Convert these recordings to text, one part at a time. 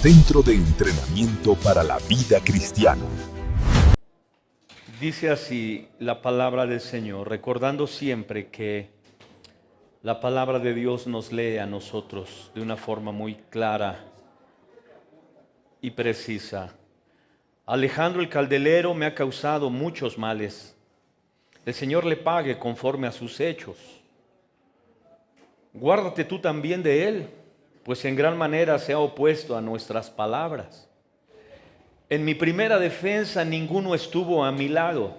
Centro de Entrenamiento para la Vida Cristiana. Dice así la palabra del Señor, recordando siempre que la palabra de Dios nos lee a nosotros de una forma muy clara y precisa. Alejandro el Caldelero me ha causado muchos males. El Señor le pague conforme a sus hechos. Guárdate tú también de él, pues en gran manera se ha opuesto a nuestras palabras. En mi primera defensa ninguno estuvo a mi lado,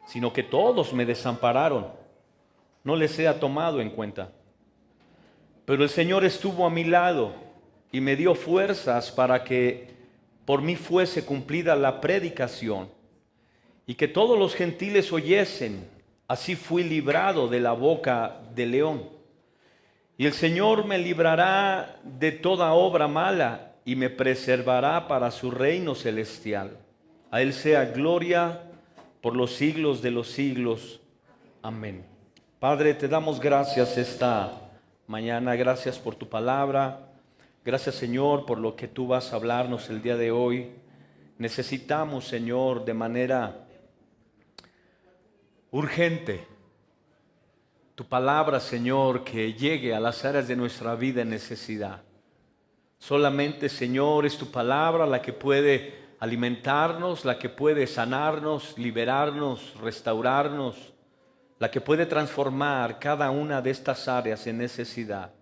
sino que todos me desampararon. No les he tomado en cuenta. Pero el Señor estuvo a mi lado y me dio fuerzas para que por mí fuese cumplida la predicación y que todos los gentiles oyesen. Así fui librado de la boca del león. Y el Señor me librará de toda obra mala y me preservará para su reino celestial. A Él sea gloria por los siglos de los siglos. Amén. Padre, te damos gracias esta mañana. Gracias por tu palabra. Gracias, Señor, por lo que tú vas a hablarnos el día de hoy. Necesitamos, Señor, de manera urgente tu palabra, Señor, que llegue a las áreas de nuestra vida en necesidad. Solamente, Señor, es tu palabra la que puede alimentarnos, la que puede sanarnos, liberarnos, restaurarnos, la que puede transformar cada una de estas áreas en necesidad.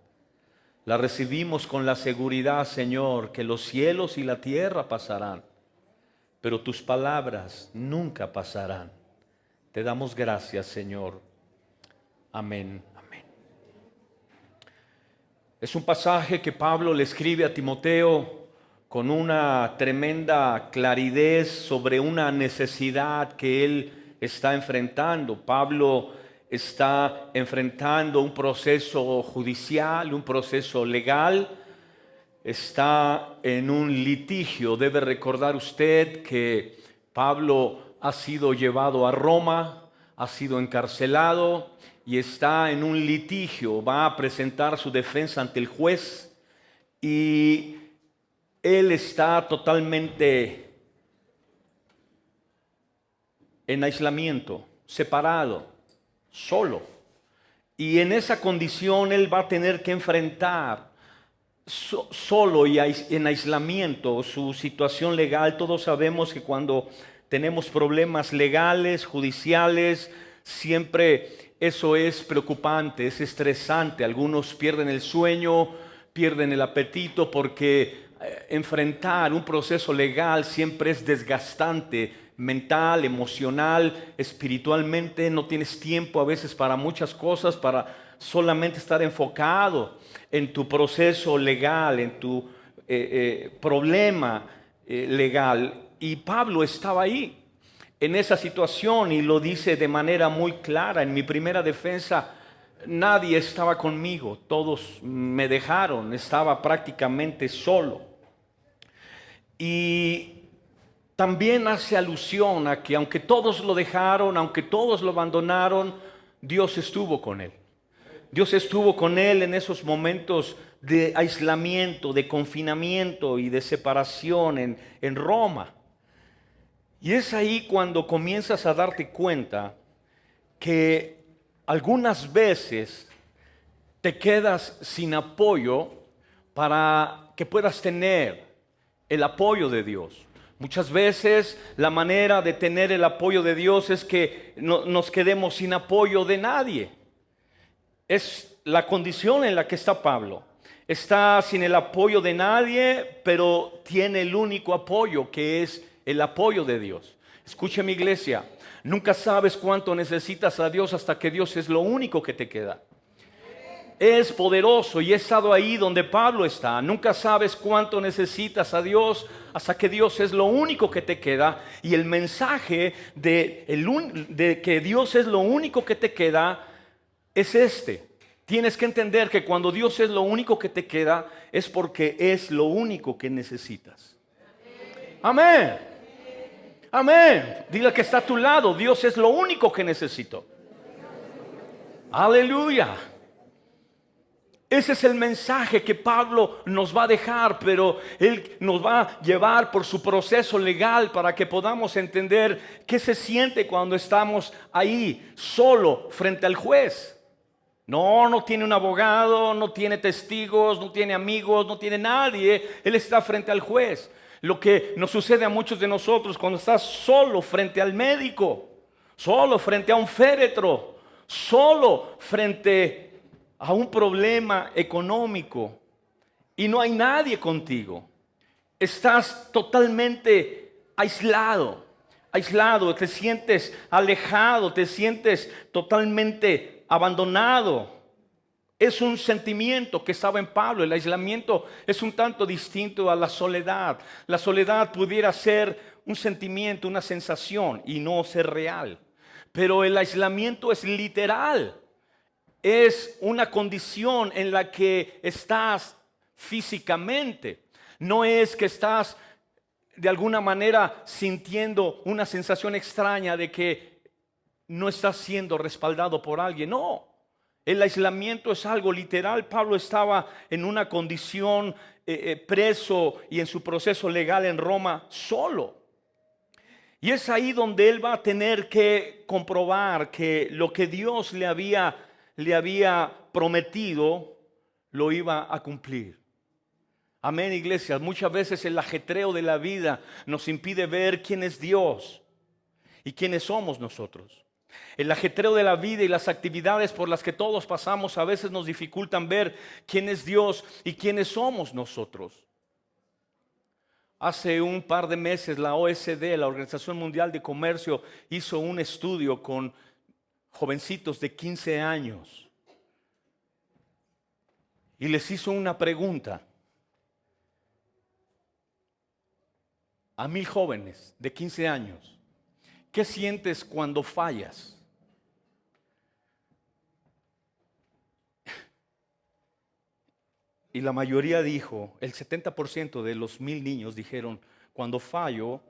La recibimos con la seguridad, Señor, que los cielos y la tierra pasarán, pero tus palabras nunca pasarán. Te damos gracias, Señor. Amén, amén. Es un pasaje que Pablo le escribe a Timoteo con una tremenda claridad sobre una necesidad que él está enfrentando. Pablo está enfrentando un proceso judicial, un proceso legal. Está en un litigio. Debe recordar usted que Pablo ha sido llevado a Roma, ha sido encarcelado y está en un litigio. Va a presentar su defensa ante el juez y él está totalmente en aislamiento, separado, solo. Y en esa condición él va a tener que enfrentar solo y en aislamiento su situación legal. Todos sabemos que cuando tenemos problemas legales, judiciales, siempre eso es preocupante, es estresante. Algunos pierden el sueño, pierden el apetito porque enfrentar un proceso legal siempre es desgastante, mental, emocional, espiritualmente. No tienes tiempo a veces para muchas cosas, para solamente estar enfocado en tu proceso legal, en tu problema legal. Y Pablo estaba ahí en esa situación y lo dice de manera muy clara. En mi primera defensa nadie estaba conmigo, todos me dejaron, estaba prácticamente solo. Y también hace alusión a que aunque todos lo dejaron, aunque todos lo abandonaron, Dios estuvo con él. Dios estuvo con él en esos momentos de aislamiento, de confinamiento y de separación en Roma. Y es ahí cuando comienzas a darte cuenta que algunas veces te quedas sin apoyo para que puedas tener el apoyo de Dios. Muchas veces la manera de tener el apoyo de Dios es que nos quedemos sin apoyo de nadie. Es la condición en la que está Pablo. Está sin el apoyo de nadie, pero tiene el único apoyo, que es el apoyo de Dios. Escuche, mi iglesia, nunca sabes cuánto necesitas a Dios hasta que Dios es lo único que te queda. Es poderoso y he estado ahí donde Pablo está. Nunca sabes cuánto necesitas a Dios hasta que Dios es lo único que te queda. Y el mensaje de que Dios es lo único que te queda es este. Tienes que entender que cuando Dios es lo único que te queda es porque es lo único que necesitas. Amén. Amén. Dile al que está a tu lado, Dios es lo único que necesito. Aleluya. Ese es el mensaje que Pablo nos va a dejar, pero él nos va a llevar por su proceso legal para que podamos entender qué se siente cuando estamos ahí solo frente al juez. No tiene un abogado, no tiene testigos, no tiene amigos, no tiene nadie. Él está frente al juez. Lo que nos sucede a muchos de nosotros cuando estás solo frente al médico, solo frente a un féretro, solo frente a un problema económico y no hay nadie contigo. Estás totalmente aislado, te sientes alejado, te sientes totalmente abandonado. Es un sentimiento que estaba en Pablo. El aislamiento es un tanto distinto a la soledad. La soledad pudiera ser un sentimiento, una sensación y no ser real. Pero el aislamiento es literal. Es una condición en la que estás físicamente. No es que estás de alguna manera sintiendo una sensación extraña de que no estás siendo respaldado por alguien. No, el aislamiento es algo literal. Pablo estaba en una condición preso y en su proceso legal en Roma solo. Y es ahí donde él va a tener que comprobar que lo que Dios le había prometido lo iba a cumplir. Amén, iglesia. Muchas veces el ajetreo de la vida nos impide ver quién es Dios y quiénes somos nosotros. El ajetreo de la vida y las actividades por las que todos pasamos a veces nos dificultan ver quién es Dios y quiénes somos nosotros. Hace un par de meses la OECD, la Organización Mundial de Comercio, hizo un estudio con jovencitos de 15 años y les hizo una pregunta a 1,000 jóvenes de 15 años. ¿Qué sientes cuando fallas? Y la mayoría dijo, el 70% de los 1,000 niños dijeron, cuando fallo,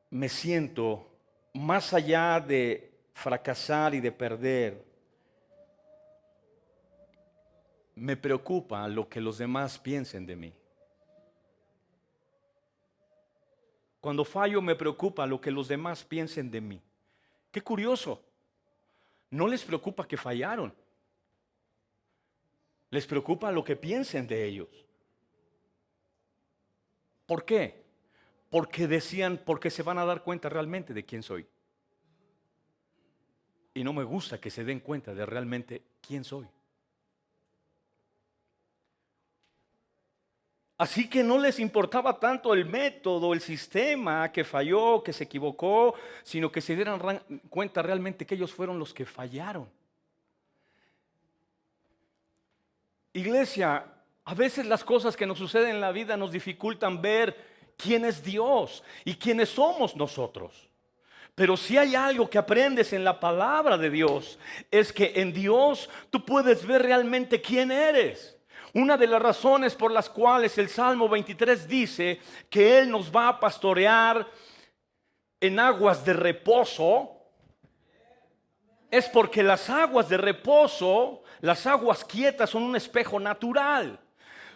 me siento más allá de fracasar y de perder. Me preocupa lo que los demás piensen de mí. Cuando fallo me preocupa lo que los demás piensen de mí. Qué curioso. No les preocupa que fallaron. Les preocupa lo que piensen de ellos. ¿Por qué? Porque se van a dar cuenta realmente de quién soy. Y no me gusta que se den cuenta de realmente quién soy. Así que no les importaba tanto el método, el sistema que falló, que se equivocó, sino que se dieran cuenta realmente que ellos fueron los que fallaron. Iglesia, a veces las cosas que nos suceden en la vida nos dificultan ver quién es Dios y quiénes somos nosotros. Pero si hay algo que aprendes en la palabra de Dios, es que en Dios tú puedes ver realmente quién eres. Una de las razones por las cuales el Salmo 23 dice que Él nos va a pastorear en aguas de reposo, es porque las aguas de reposo, las aguas quietas, son un espejo natural.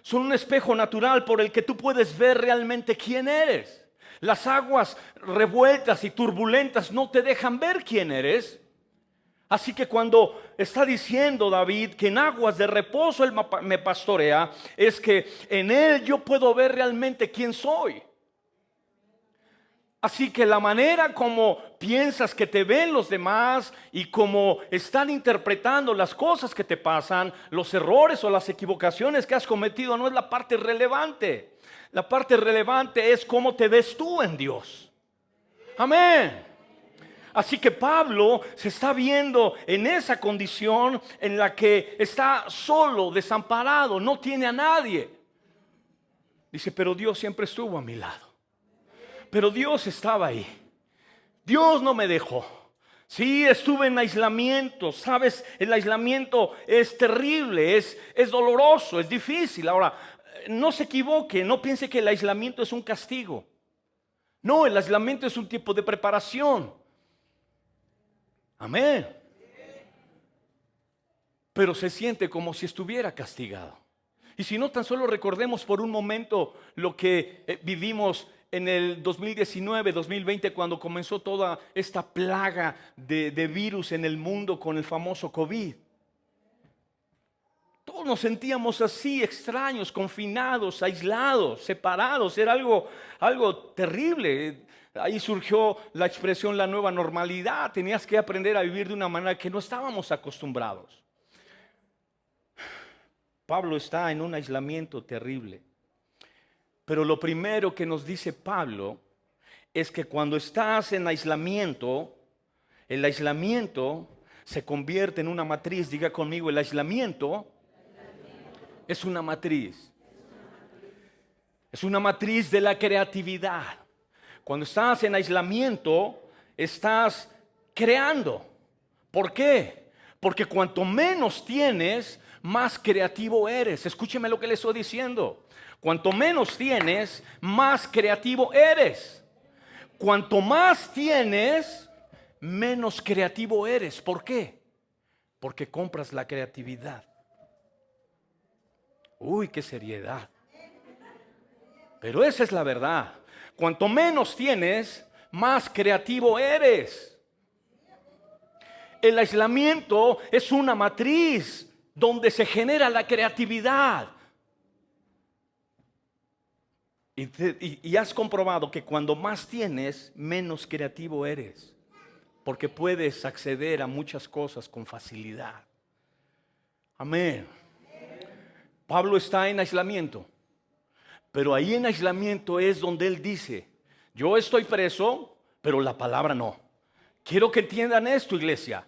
Son un espejo natural por el que tú puedes ver realmente quién eres. Las aguas revueltas y turbulentas no te dejan ver quién eres. Así que cuando está diciendo David que en aguas de reposo Él me pastorea, es que en Él yo puedo ver realmente quién soy. Así que la manera como piensas que te ven los demás y como están interpretando las cosas que te pasan, los errores o las equivocaciones que has cometido, no es la parte relevante. La parte relevante es cómo te ves tú en Dios. Amén. Así que Pablo se está viendo en esa condición en la que está solo, desamparado, no tiene a nadie. Dice, pero Dios siempre estuvo a mi lado. Pero Dios estaba ahí. Dios no me dejó. Sí, estuve en aislamiento. Sabes, el aislamiento es terrible, es doloroso, es difícil. Ahora, no se equivoque, no piense que el aislamiento es un castigo. No, el aislamiento es un tipo de preparación. Amén. pero se siente como si estuviera castigado. Y si no, tan solo recordemos por un momento lo que vivimos en el 2019, 2020, cuando comenzó toda esta plaga de virus en el mundo con el famoso COVID. Todos nos sentíamos así, extraños, confinados, aislados, separados. Era algo terrible. Ahí surgió la expresión la nueva normalidad. Tenías que aprender a vivir de una manera que no estábamos acostumbrados. Pablo está en un aislamiento terrible. Pero lo primero que nos dice Pablo es que cuando estás en aislamiento, el aislamiento se convierte en una matriz. Diga conmigo, el aislamiento es una matriz. Es una matriz de la creatividad. Cuando estás en aislamiento, estás creando. ¿Por qué? Porque cuanto menos tienes, más creativo eres. Escúcheme lo que le estoy diciendo. Cuanto menos tienes, más creativo eres. Cuanto más tienes, menos creativo eres. ¿Por qué? Porque compras la creatividad. Uy, qué seriedad. Pero esa es la verdad. Cuanto menos tienes, más creativo eres. El aislamiento es una matriz donde se genera la creatividad. Y has comprobado que cuando más tienes, menos creativo eres. Porque puedes acceder a muchas cosas con facilidad. Amén. Pablo está en aislamiento. Pero ahí en aislamiento es donde él dice, yo estoy preso, pero la palabra no. Quiero que entiendan esto, iglesia.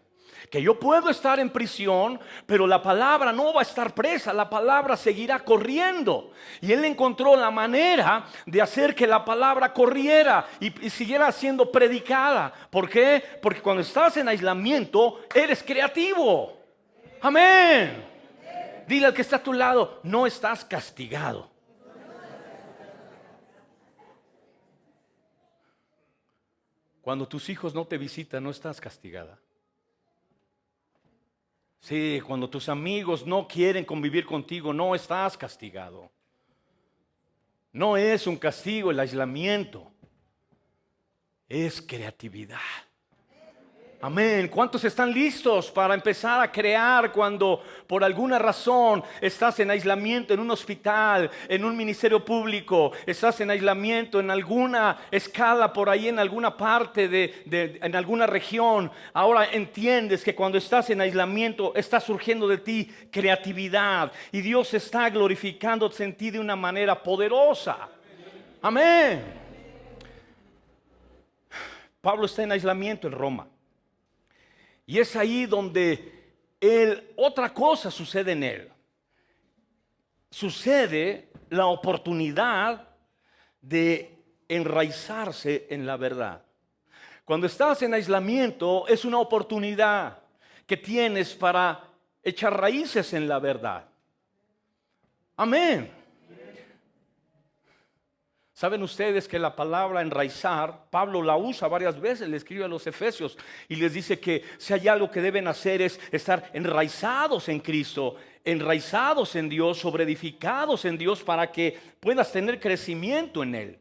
Que yo puedo estar en prisión, pero la palabra no va a estar presa, la palabra seguirá corriendo. Y él encontró la manera de hacer que la palabra corriera y siguiera siendo predicada. ¿Por qué? Porque cuando estás en aislamiento, eres creativo. Amén. Dile al que está a tu lado, no estás castigado. Cuando tus hijos no te visitan, no estás castigada. Sí, cuando tus amigos no quieren convivir contigo, no estás castigado. No es un castigo el aislamiento, es creatividad. Amén. ¿Cuántos están listos para empezar a crear cuando por alguna razón estás en aislamiento en un hospital, en un ministerio público, estás en aislamiento en alguna escala por ahí en alguna parte en alguna región? Ahora entiendes que cuando estás en aislamiento está surgiendo de ti creatividad y Dios está glorificándose en ti de una manera poderosa. Amén. Pablo está en aislamiento en Roma. Y es ahí donde otra cosa sucede en él. Sucede la oportunidad de enraizarse en la verdad. Cuando estás en aislamiento es una oportunidad que tienes para echar raíces en la verdad. Amén. ¿Saben ustedes que la palabra enraizar, Pablo la usa varias veces, le escribe a los Efesios y les dice que si hay algo que deben hacer es estar enraizados en Cristo, enraizados en Dios, sobreedificados en Dios para que puedas tener crecimiento en Él?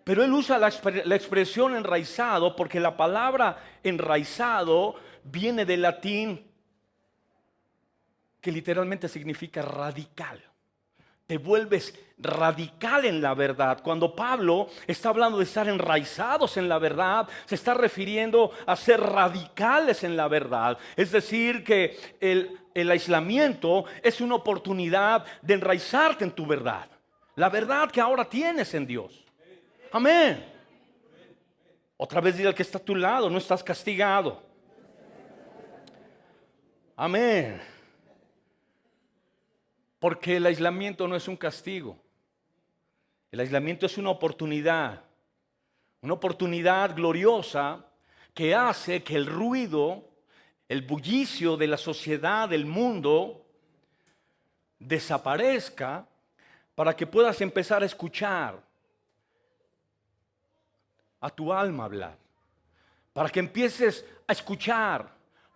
Pero él usa la expresión enraizado porque la palabra enraizado viene del latín que literalmente significa radical. Te vuelves radical en la verdad. Cuando Pablo está hablando de estar enraizados en la verdad, se está refiriendo a ser radicales en la verdad. Es decir, que el aislamiento es una oportunidad de enraizarte en tu verdad. La verdad que ahora tienes en Dios. Amén. Otra vez dile al que está a tu lado, no estás castigado. Amén. Porque el aislamiento no es un castigo. El aislamiento es una oportunidad gloriosa que hace que el ruido, el bullicio de la sociedad, del mundo, desaparezca para que puedas empezar a escuchar a tu alma hablar. Para que empieces a escuchar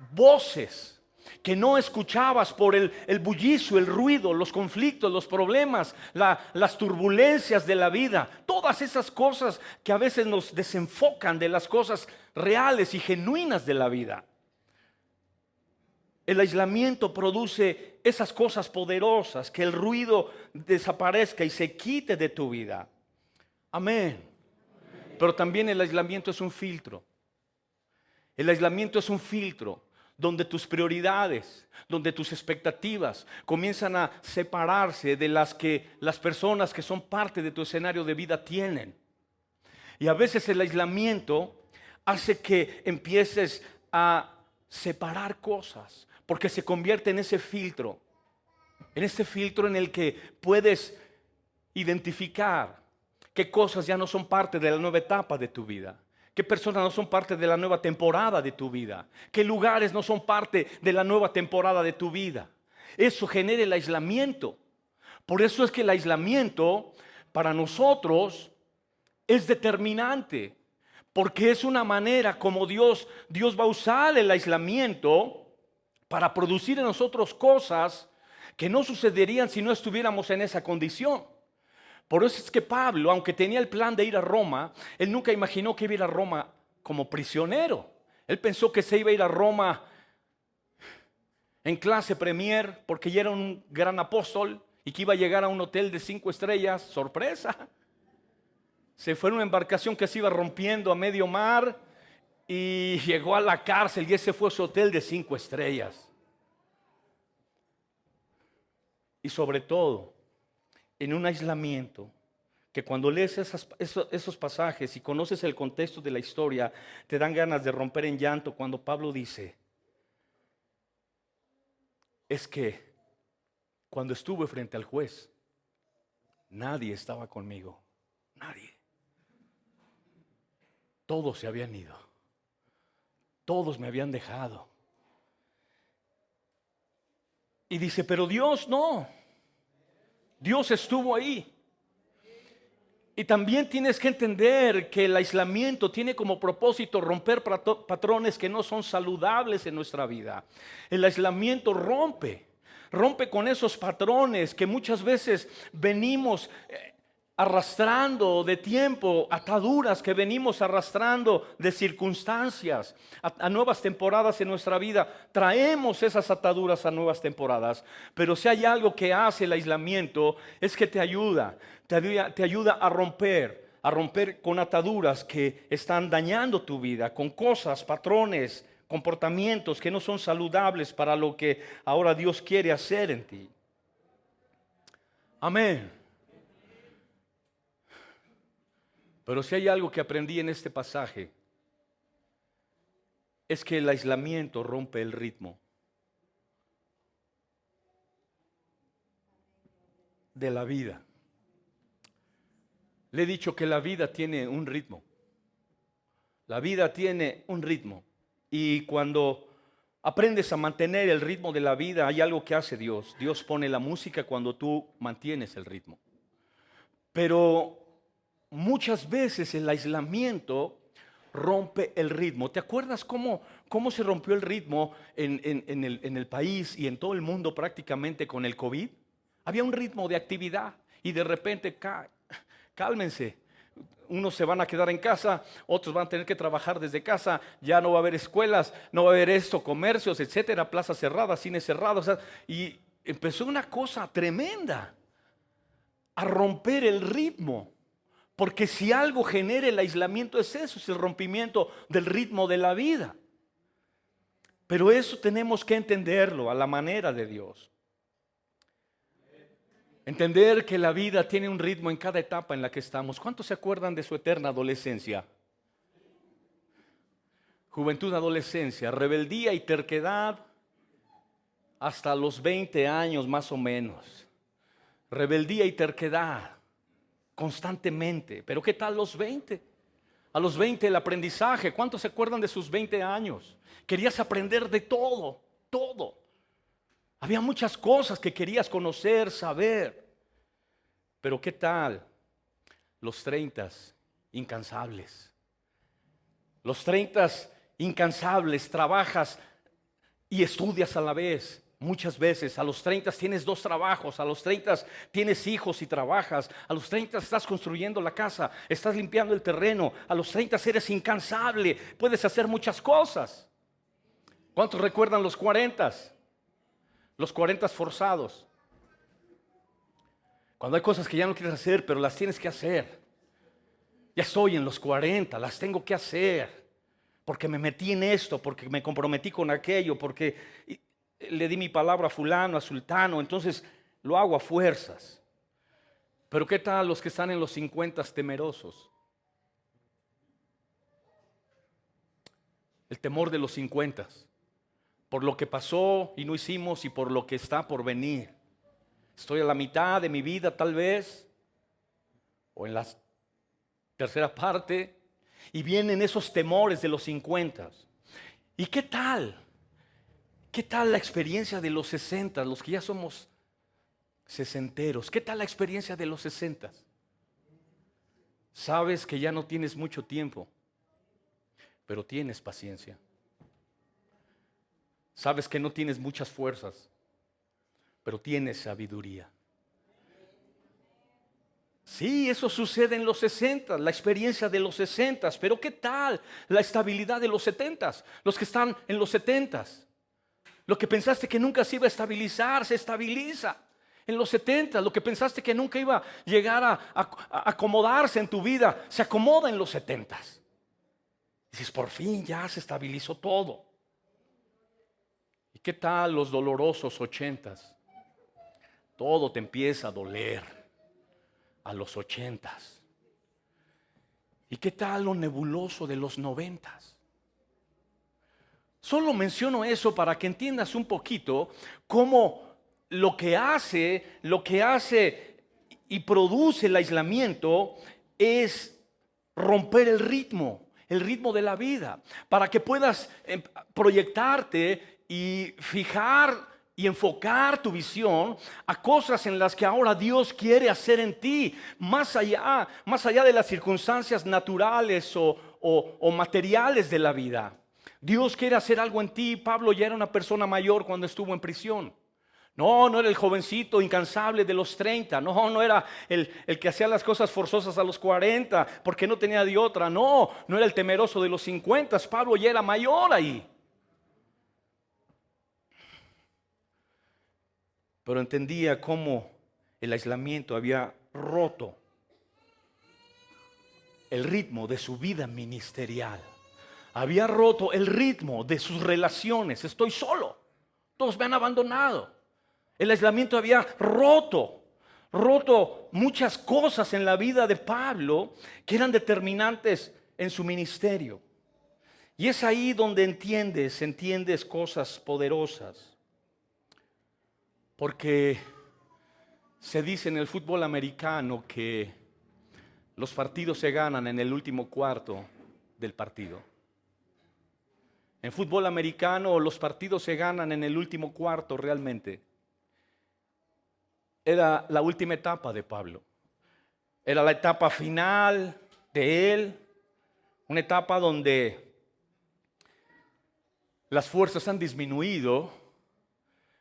voces que no escuchabas por el bullicio, el ruido, los conflictos, los problemas, las turbulencias de la vida, todas esas cosas que a veces nos desenfocan de las cosas reales y genuinas de la vida. El aislamiento produce esas cosas poderosas, que el ruido desaparezca y se quite de tu vida. Amén. Pero también el aislamiento es un filtro. El aislamiento es un filtro donde tus prioridades, donde tus expectativas comienzan a separarse de las que las personas que son parte de tu escenario de vida tienen. Y a veces el aislamiento hace que empieces a separar cosas, porque se convierte en ese filtro en el que puedes identificar qué cosas ya no son parte de la nueva etapa de tu vida, qué personas no son parte de la nueva temporada de tu vida, qué lugares no son parte de la nueva temporada de tu vida. Eso genera el aislamiento. Por eso es que el aislamiento para nosotros es determinante, porque es una manera como Dios va a usar el aislamiento para producir en nosotros cosas que no sucederían si no estuviéramos en esa condición. Por eso es que Pablo, aunque tenía el plan de ir a Roma, él nunca imaginó que iba a ir a Roma como prisionero. Él pensó que se iba a ir a Roma en clase premier porque ya era un gran apóstol y que iba a llegar a un hotel de 5 estrellas. ¡Sorpresa! Se fue en una embarcación que se iba rompiendo a medio mar y llegó a la cárcel, y ese fue su hotel de 5 estrellas. Y sobre todo, en un aislamiento, que cuando lees esos pasajes y conoces el contexto de la historia, te dan ganas de romper en llanto cuando Pablo dice, es que cuando estuve frente al juez, nadie estaba conmigo, nadie. Todos se habían ido, todos me habían dejado. Y dice, pero Dios no, Dios estuvo ahí. Y también tienes que entender que el aislamiento tiene como propósito romper patrones que no son saludables en nuestra vida. El aislamiento rompe con esos patrones que muchas veces venimos arrastrando de tiempo, ataduras que venimos arrastrando de circunstancias a nuevas temporadas en nuestra vida. Traemos esas ataduras a nuevas temporadas, pero si hay algo que hace el aislamiento es que te ayuda a romper con ataduras que están dañando tu vida, con cosas, patrones, comportamientos que no son saludables para lo que ahora Dios quiere hacer en ti. Amén. Pero si hay algo que aprendí en este pasaje, es que el aislamiento rompe el ritmo de la vida. Le he dicho que la vida tiene un ritmo. La vida tiene un ritmo. Y cuando aprendes a mantener el ritmo de la vida, hay algo que hace Dios. Dios pone la música cuando tú mantienes el ritmo. Pero muchas veces el aislamiento rompe el ritmo. ¿Te acuerdas cómo se rompió el ritmo en el país y en todo el mundo prácticamente con el COVID? Había un ritmo de actividad y de repente cálmense. Unos se van a quedar en casa, otros van a tener que trabajar desde casa, ya no va a haber escuelas, no va a haber comercios, etcétera, plazas cerradas, cines cerrados, y empezó una cosa tremenda a romper el ritmo. Porque si algo genera el aislamiento es eso, es el rompimiento del ritmo de la vida. Pero eso tenemos que entenderlo a la manera de Dios. Entender que la vida tiene un ritmo en cada etapa en la que estamos. ¿Cuántos se acuerdan de su eterna adolescencia? Juventud, adolescencia, rebeldía y terquedad hasta los 20 años más o menos. Rebeldía y terquedad constantemente. Pero ¿qué tal los 20? A los 20 el aprendizaje. ¿Cuántos se acuerdan de sus 20 años? Querías aprender de todo, todo. Había muchas cosas que querías conocer, saber. Pero ¿qué tal los 30 incansables? Los 30 incansables, trabajas y estudias a la vez. Muchas veces a los 30 tienes 2 trabajos, a los 30 tienes hijos y trabajas, a los 30 estás construyendo la casa, estás limpiando el terreno, a los 30 eres incansable, puedes hacer muchas cosas. ¿Cuántos recuerdan los 40? Los 40 forzados. Cuando hay cosas que ya no quieres hacer, pero las tienes que hacer. Ya estoy en los 40, las tengo que hacer. Porque me metí en esto, porque me comprometí con aquello, porque le di mi palabra a fulano, a sultano, entonces lo hago a fuerzas. Pero ¿qué tal los que están en los 50 temerosos? El temor de los 50, por lo que pasó y no hicimos y por lo que está por venir. Estoy a la mitad de mi vida tal vez, o en la tercera parte, y vienen esos temores de los 50. ¿Y qué tal? ¿Qué tal la experiencia de los 60, los que ya somos sesenteros? ¿Qué tal la experiencia de los 60? Sabes que ya no tienes mucho tiempo, pero tienes paciencia. Sabes que no tienes muchas fuerzas, pero tienes sabiduría. Sí, eso sucede en los 60, la experiencia de los 60, pero ¿qué tal la estabilidad de los 70? Los que están en los 70. Lo que pensaste que nunca se iba a estabilizar, se estabiliza. En los 70, lo que pensaste que nunca iba a llegar a acomodarse en tu vida, se acomoda en los 70. Dices, por fin ya se estabilizó todo. ¿Y qué tal los dolorosos 80? Todo te empieza a doler a los 80. ¿Y qué tal lo nebuloso de los 90? Solo menciono eso para que entiendas un poquito cómo lo que hace y produce el aislamiento es romper el ritmo de la vida, para que puedas proyectarte y fijar y enfocar tu visión a cosas en las que ahora Dios quiere hacer en ti, más allá de las circunstancias naturales o materiales de la vida. Dios quiere hacer algo en ti. Pablo ya era una persona mayor cuando estuvo en prisión. No era el jovencito incansable de los 30. No era el que hacía las cosas forzosas a los 40 porque no tenía de otra. No era el temeroso de los 50. Pablo ya era mayor ahí. Pero entendía cómo el aislamiento había roto el ritmo de su vida ministerial. Había roto el ritmo de sus relaciones. Estoy solo. Todos me han abandonado. El aislamiento había roto muchas cosas en la vida de Pablo que eran determinantes en su ministerio. Y es ahí donde entiendes cosas poderosas. Porque se dice en el fútbol americano que los partidos se ganan en el último cuarto del partido. En fútbol americano los partidos se ganan en el último cuarto realmente. Era la última etapa de Pablo. Era la etapa final de él. Una etapa donde las fuerzas han disminuido,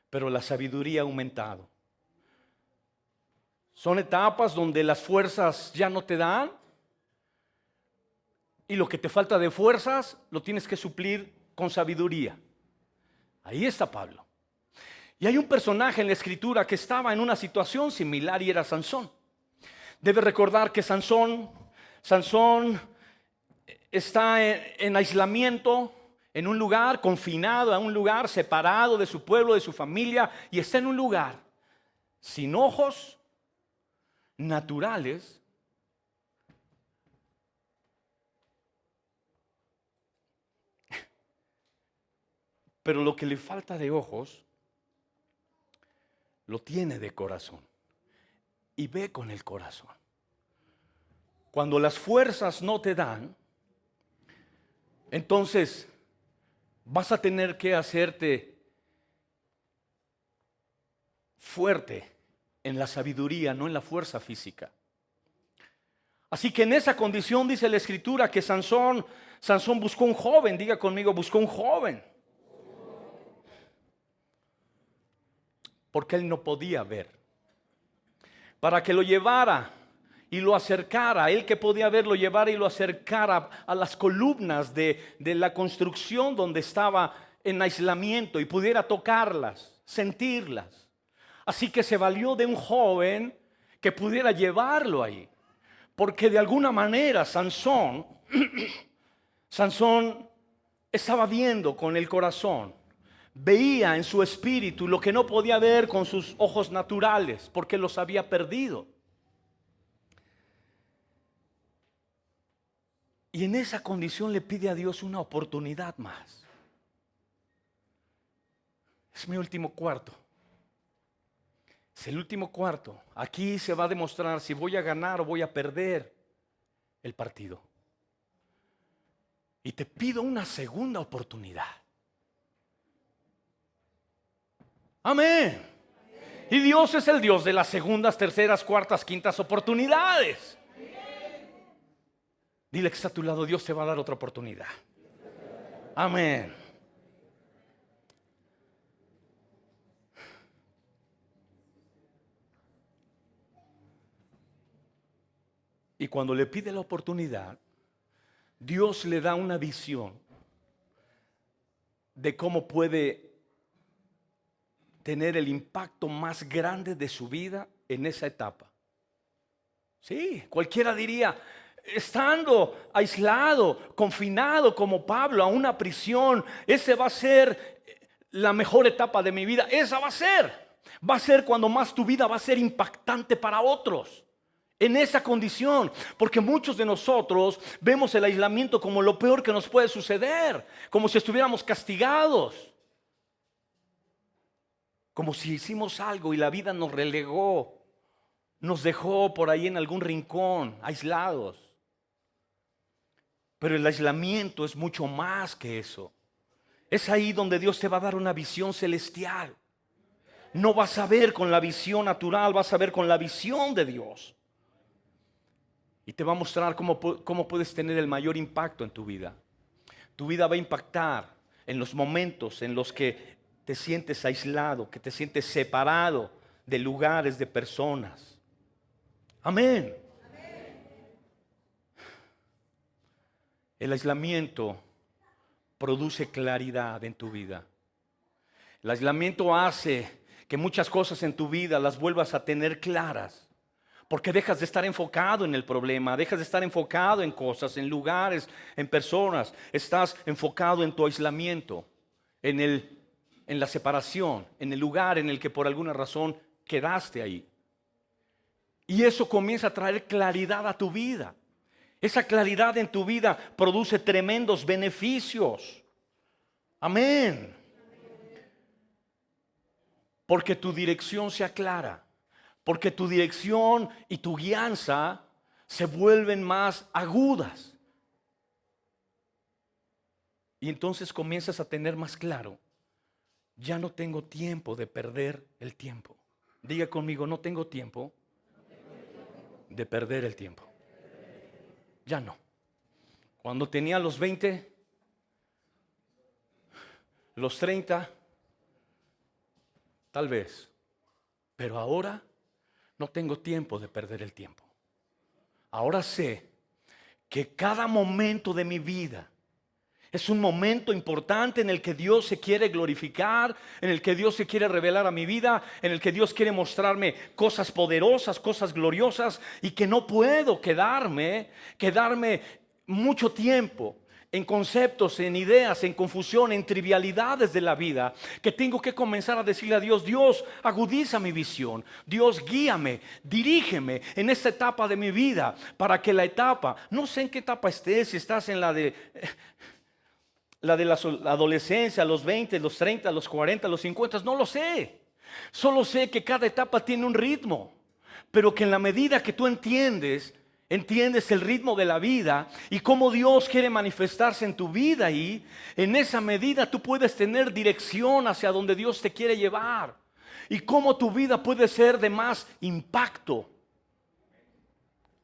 pero la sabiduría ha aumentado. Son etapas donde las fuerzas ya no te dan y lo que te falta de fuerzas lo tienes que suplir con sabiduría. Ahí está Pablo. Y hay un personaje en la escritura que estaba en una situación similar y era Sansón. Debes recordar que Sansón está en aislamiento, en un lugar, confinado a un lugar, separado de su pueblo, de su familia, y está en un lugar sin ojos naturales, pero lo que le falta de ojos lo tiene de corazón y ve con el corazón. Cuando las fuerzas no te dan, entonces vas a tener que hacerte fuerte en la sabiduría, no en la fuerza física. Así que en esa condición dice la escritura que Sansón buscó un joven. Diga conmigo, buscó un joven. porque él no podía ver. Para que lo llevara y lo acercara, él que podía ver, lo llevara y lo acercara a las columnas de la construcción donde estaba en aislamiento y pudiera tocarlas, sentirlas. Así que se valió de un joven que pudiera llevarlo ahí. Porque de alguna manera Sansón estaba viendo con el corazón. Veía en su espíritu lo que no podía ver con sus ojos naturales, porque los había perdido. Y en esa condición le pide a Dios una oportunidad más. Es mi último cuarto. Es el último cuarto. Aquí se va a demostrar si voy a ganar o voy a perder el partido. Y te pido una segunda oportunidad. Amén. Y Dios es el Dios de las segundas, terceras, cuartas, quintas oportunidades. Dile que está a tu lado, Dios te va a dar otra oportunidad. Amén. Y cuando le pide la oportunidad, Dios le da una visión de cómo puede tener el impacto más grande de su vida en esa etapa. Sí, cualquiera diría, estando aislado, confinado como Pablo a una prisión, ese va a ser la mejor etapa de mi vida. Esa va a ser cuando más tu vida va a ser impactante para otros. En esa condición, porque muchos de nosotros vemos el aislamiento como lo peor que nos puede suceder, como si estuviéramos castigados, como si hicimos algo y la vida nos relegó, nos dejó por ahí en algún rincón, aislados. Pero el aislamiento es mucho más que eso. Es ahí donde Dios te va a dar una visión celestial. No vas a ver con la visión natural, vas a ver con la visión de Dios. Y te va a mostrar cómo puedes tener el mayor impacto en tu vida. Tu vida va a impactar en los momentos en los que te sientes aislado, que te sientes separado de lugares, de personas. Amén. El aislamiento produce claridad en tu vida. El aislamiento hace que muchas cosas en tu vida las vuelvas a tener claras. Porque dejas de estar enfocado en el problema, dejas de estar enfocado en cosas, en lugares, en personas. Estás enfocado en tu aislamiento, en la separación, en el lugar en el que por alguna razón quedaste ahí. Y eso comienza a traer claridad a tu vida. Esa claridad en tu vida produce tremendos beneficios. Amén. Porque tu dirección se aclara. Porque tu dirección y tu guianza se vuelven más agudas. Y entonces comienzas a tener más claro, ya no tengo tiempo de perder el tiempo. Diga conmigo, no tengo tiempo de perder el tiempo. Ya no. Cuando tenía los 20, los 30, tal vez. Pero ahora no tengo tiempo de perder el tiempo. Ahora sé que cada momento de mi vida es un momento importante en el que Dios se quiere glorificar, en el que Dios se quiere revelar a mi vida, en el que Dios quiere mostrarme cosas poderosas, cosas gloriosas, y que no puedo quedarme mucho tiempo en conceptos, en ideas, en confusión, en trivialidades de la vida, que tengo que comenzar a decirle a Dios, Dios, agudiza mi visión, Dios, guíame, dirígeme en esta etapa de mi vida, para que la etapa, no sé en qué etapa estés, si estás en la de la adolescencia, los 20, los 30, los 40, los 50, no lo sé. Solo sé que cada etapa tiene un ritmo, pero que en la medida que tú entiendes el ritmo de la vida y cómo Dios quiere manifestarse en tu vida, y en esa medida tú puedes tener dirección hacia donde Dios te quiere llevar, y cómo tu vida puede ser de más impacto.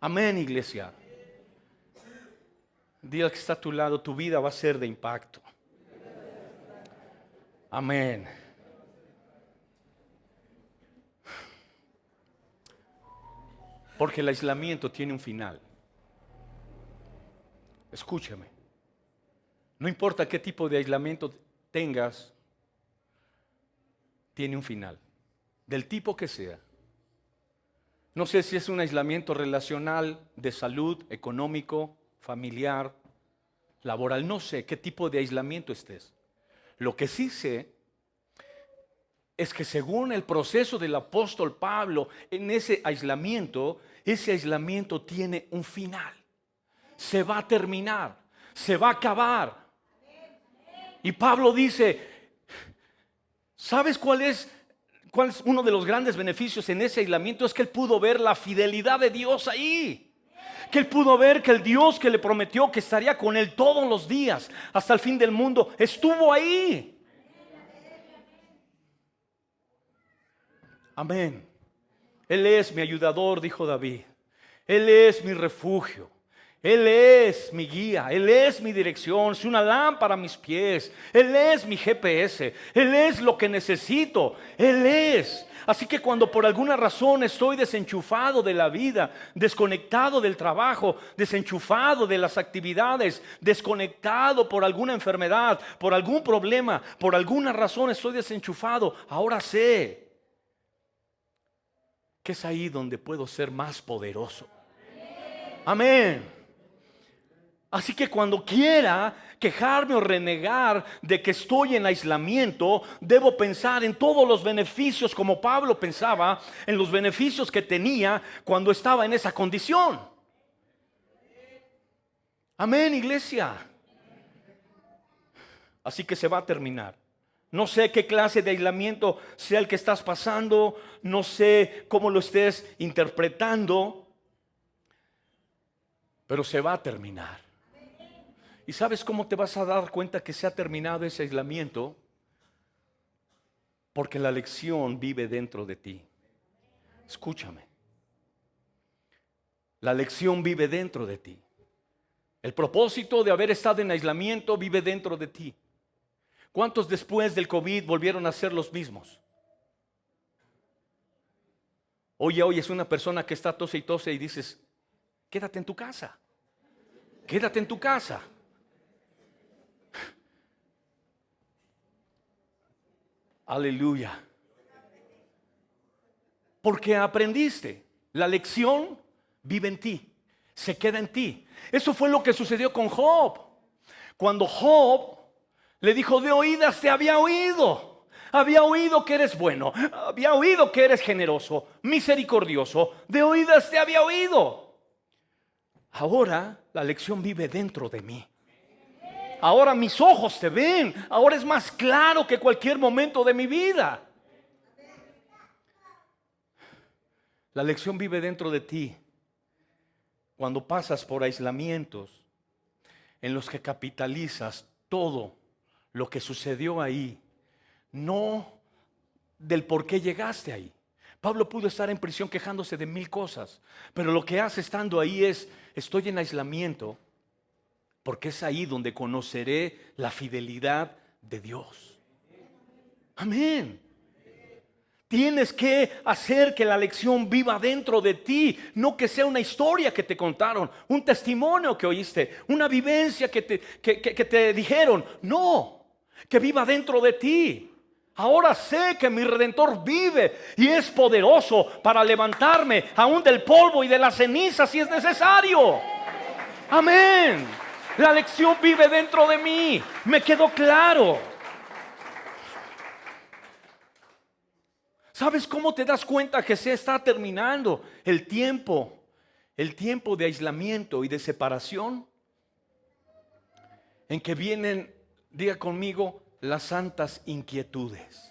Amén, iglesia. Dile que está a tu lado, tu vida va a ser de impacto. Amén. Porque el aislamiento tiene un final. Escúchame. No importa qué tipo de aislamiento tengas, tiene un final. Del tipo que sea. No sé si es un aislamiento relacional, de salud, económico, familiar, laboral. No sé qué tipo de aislamiento estés. Lo que sí sé es que según el proceso del apóstol Pablo, en ese aislamiento tiene un final. Se va a terminar, se va a acabar. Y Pablo dice, ¿sabes cuál es uno de los grandes beneficios en ese aislamiento? Es que él pudo ver la fidelidad de Dios ahí. Que él pudo ver que el Dios que le prometió que estaría con él todos los días hasta el fin del mundo, estuvo ahí. Amén. Él es mi ayudador, dijo David. Él es mi refugio. Él es mi guía. Él es mi dirección. Es una lámpara a mis pies. Él es mi GPS. Él es lo que necesito. Él es. Así que cuando por alguna razón estoy desenchufado de la vida, desconectado del trabajo, desenchufado de las actividades, desconectado por alguna enfermedad, por algún problema, por alguna razón estoy desenchufado, ahora sé que es ahí donde puedo ser más poderoso. Amén. Así que cuando quiera quejarme o renegar de que estoy en aislamiento, debo pensar en todos los beneficios, como Pablo pensaba en los beneficios que tenía cuando estaba en esa condición. Amén, iglesia. Así que se va a terminar. No sé qué clase de aislamiento sea el que estás pasando, no sé cómo lo estés interpretando, pero se va a terminar. ¿Y sabes cómo te vas a dar cuenta que se ha terminado ese aislamiento? Porque la lección vive dentro de ti. Escúchame. La lección vive dentro de ti. El propósito de haber estado en aislamiento vive dentro de ti. ¿Cuántos después del COVID volvieron a ser los mismos? Hoy es una persona que está tose y tose y dices, quédate en tu casa. Quédate en tu casa. Aleluya. Porque aprendiste. La lección vive en ti. Se queda en ti. Eso fue lo que sucedió con Job. Cuando Job le dijo, de oídas te había oído. Había oído que eres bueno. Había oído que eres generoso, misericordioso. De oídas te había oído. Ahora la lección vive dentro de mí. Ahora mis ojos te ven. Ahora es más claro que cualquier momento de mi vida. La lección vive dentro de ti. Cuando pasas por aislamientos en los que capitalizas todo lo que sucedió ahí, no del por qué llegaste ahí. Pablo pudo estar en prisión quejándose de 1000 cosas, pero lo que hace estando ahí es, estoy en aislamiento, porque es ahí donde conoceré la fidelidad de Dios. Amén. Tienes que hacer que la lección viva dentro de ti, no que sea una historia que te contaron, un testimonio que oíste, una vivencia que te dijeron. No, que viva dentro de ti. Ahora sé que mi Redentor vive y es poderoso para levantarme aún del polvo y de la ceniza si es necesario. Amén. La lección vive dentro de mí. Me quedó claro. ¿Sabes cómo te das cuenta que se está terminando el tiempo de aislamiento y de separación? En que vienen, diga conmigo, las santas inquietudes.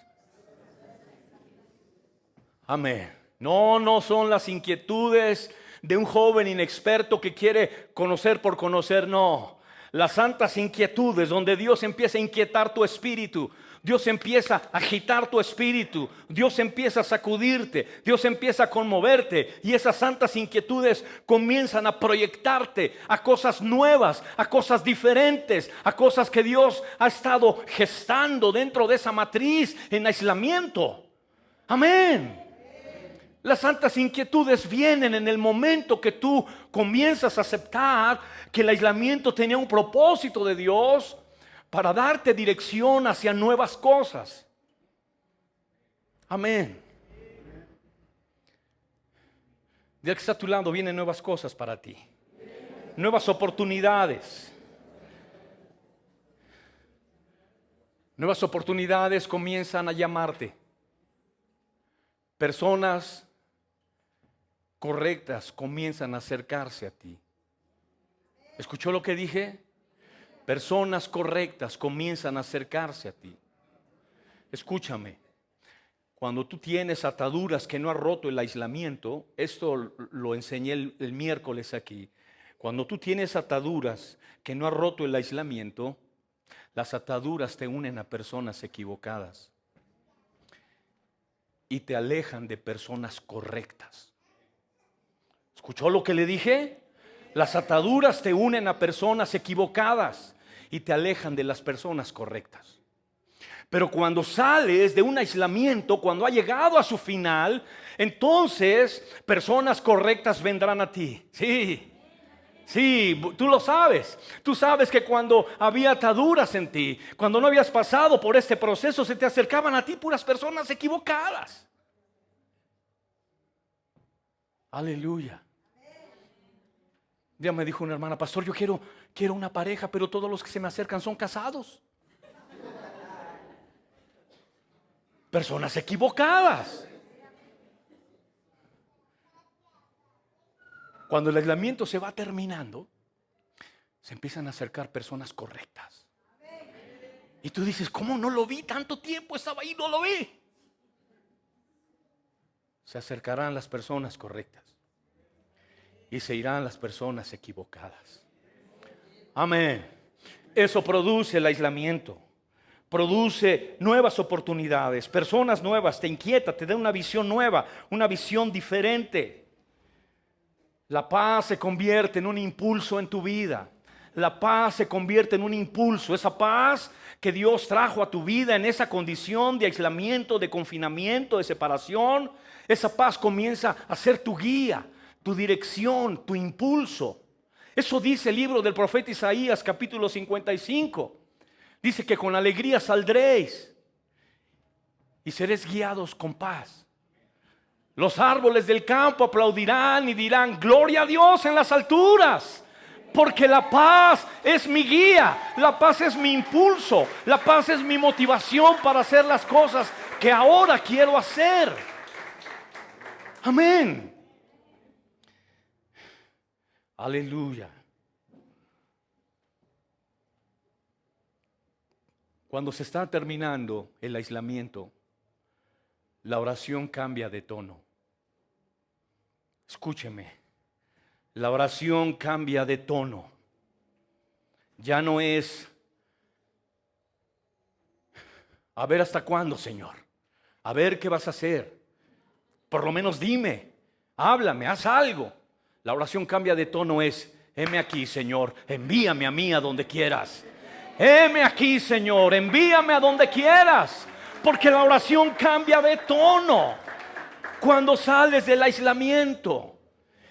Amén. No son las inquietudes de un joven inexperto que quiere conocer por conocer, no. Las santas inquietudes donde Dios empieza a inquietar tu espíritu. Dios empieza a agitar tu espíritu. Dios empieza a sacudirte. Dios empieza a conmoverte. Y esas santas inquietudes comienzan a proyectarte a cosas nuevas, a cosas diferentes, a cosas que Dios ha estado gestando dentro de esa matriz en aislamiento. Amén. Las santas inquietudes vienen en el momento que tú comienzas a aceptar que el aislamiento tenía un propósito de Dios para darte dirección hacia nuevas cosas. Amén. Del que está a tu lado, vienen nuevas cosas para ti. Nuevas oportunidades. Nuevas oportunidades comienzan a llamarte. Personas correctas comienzan a acercarse a ti. ¿Escuchó lo que dije? Personas correctas comienzan a acercarse a ti. Escúchame. Cuando tú tienes ataduras que no ha roto el aislamiento, esto lo enseñé el miércoles aquí. Cuando tú tienes ataduras que no ha roto el aislamiento, las ataduras te unen a personas equivocadas y te alejan de personas correctas. ¿Escuchó lo que le dije? Las ataduras te unen a personas equivocadas y te alejan de las personas correctas. Pero cuando sales de un aislamiento, cuando ha llegado a su final, entonces personas correctas vendrán a ti. Sí. Sí, tú lo sabes. Tú sabes que cuando había ataduras en ti, cuando no habías pasado por este proceso, se te acercaban a ti puras personas equivocadas. Aleluya. Un día me dijo una hermana: pastor, yo quiero una pareja, pero todos los que se me acercan son casados. Personas equivocadas. Cuando el aislamiento se va terminando, se empiezan a acercar personas correctas. Y tú dices: ¿cómo no lo vi? Tanto tiempo estaba ahí, no lo vi. Se acercarán las personas correctas y se irán las personas equivocadas. Amén. Eso produce el aislamiento. Produce nuevas oportunidades, personas nuevas, te inquieta, te da una visión nueva, una visión diferente. La paz se convierte en un impulso en tu vida. La paz se convierte en un impulso. Esa paz que Dios trajo a tu vida en esa condición de aislamiento, de confinamiento, de separación, esa paz comienza a ser tu guía, tu dirección, tu impulso. Eso dice el libro del profeta Isaías, capítulo 55. Dice que con alegría saldréis y seréis guiados con paz. Los árboles del campo aplaudirán y dirán: gloria a Dios en las alturas. Porque la paz es mi guía, la paz es mi impulso, la paz es mi motivación para hacer las cosas que ahora quiero hacer. Amén. Aleluya. Cuando se está terminando el aislamiento, la oración cambia de tono. Escúcheme, la oración cambia de tono. Ya no es: a ver hasta cuándo, Señor, a ver qué vas a hacer, por lo menos dime, háblame, haz algo. La oración cambia de tono, es: heme aquí, Señor, envíame a mí a donde quieras. Heme aquí, Señor, envíame a donde quieras. Porque la oración cambia de tono cuando sales del aislamiento.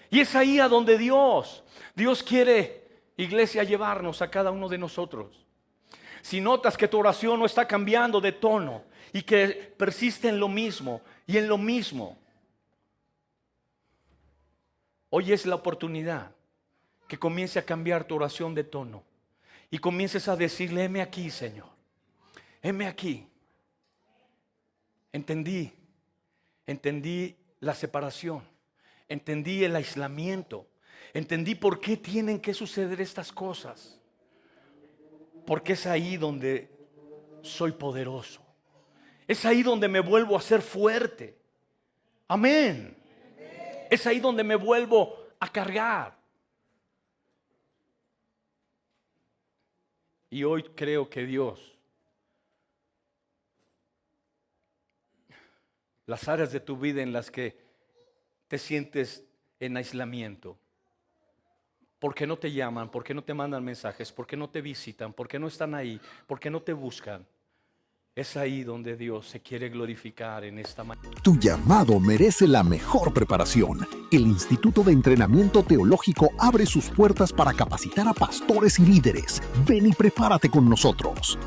Y es ahí a donde Dios quiere, iglesia, llevarnos a cada uno de nosotros. Si notas que tu oración no está cambiando de tono y que persiste en lo mismo y en lo mismo, hoy es la oportunidad que comience a cambiar tu oración de tono y comiences a decirle: heme aquí, Señor, heme aquí. Entendí la separación, entendí el aislamiento, entendí por qué tienen que suceder estas cosas, porque es ahí donde soy poderoso, es ahí donde me vuelvo a ser fuerte. Amén. Es ahí donde me vuelvo a cargar. Y hoy creo que Dios, las áreas de tu vida en las que te sientes en aislamiento, porque no te llaman, porque no te mandan mensajes, porque no te visitan, porque no están ahí, porque no te buscan, Es ahí donde Dios se quiere glorificar en esta mañana. Tu llamado merece la mejor preparación. El Instituto de Entrenamiento Teológico abre sus puertas para capacitar a pastores y líderes. Ven y prepárate con nosotros.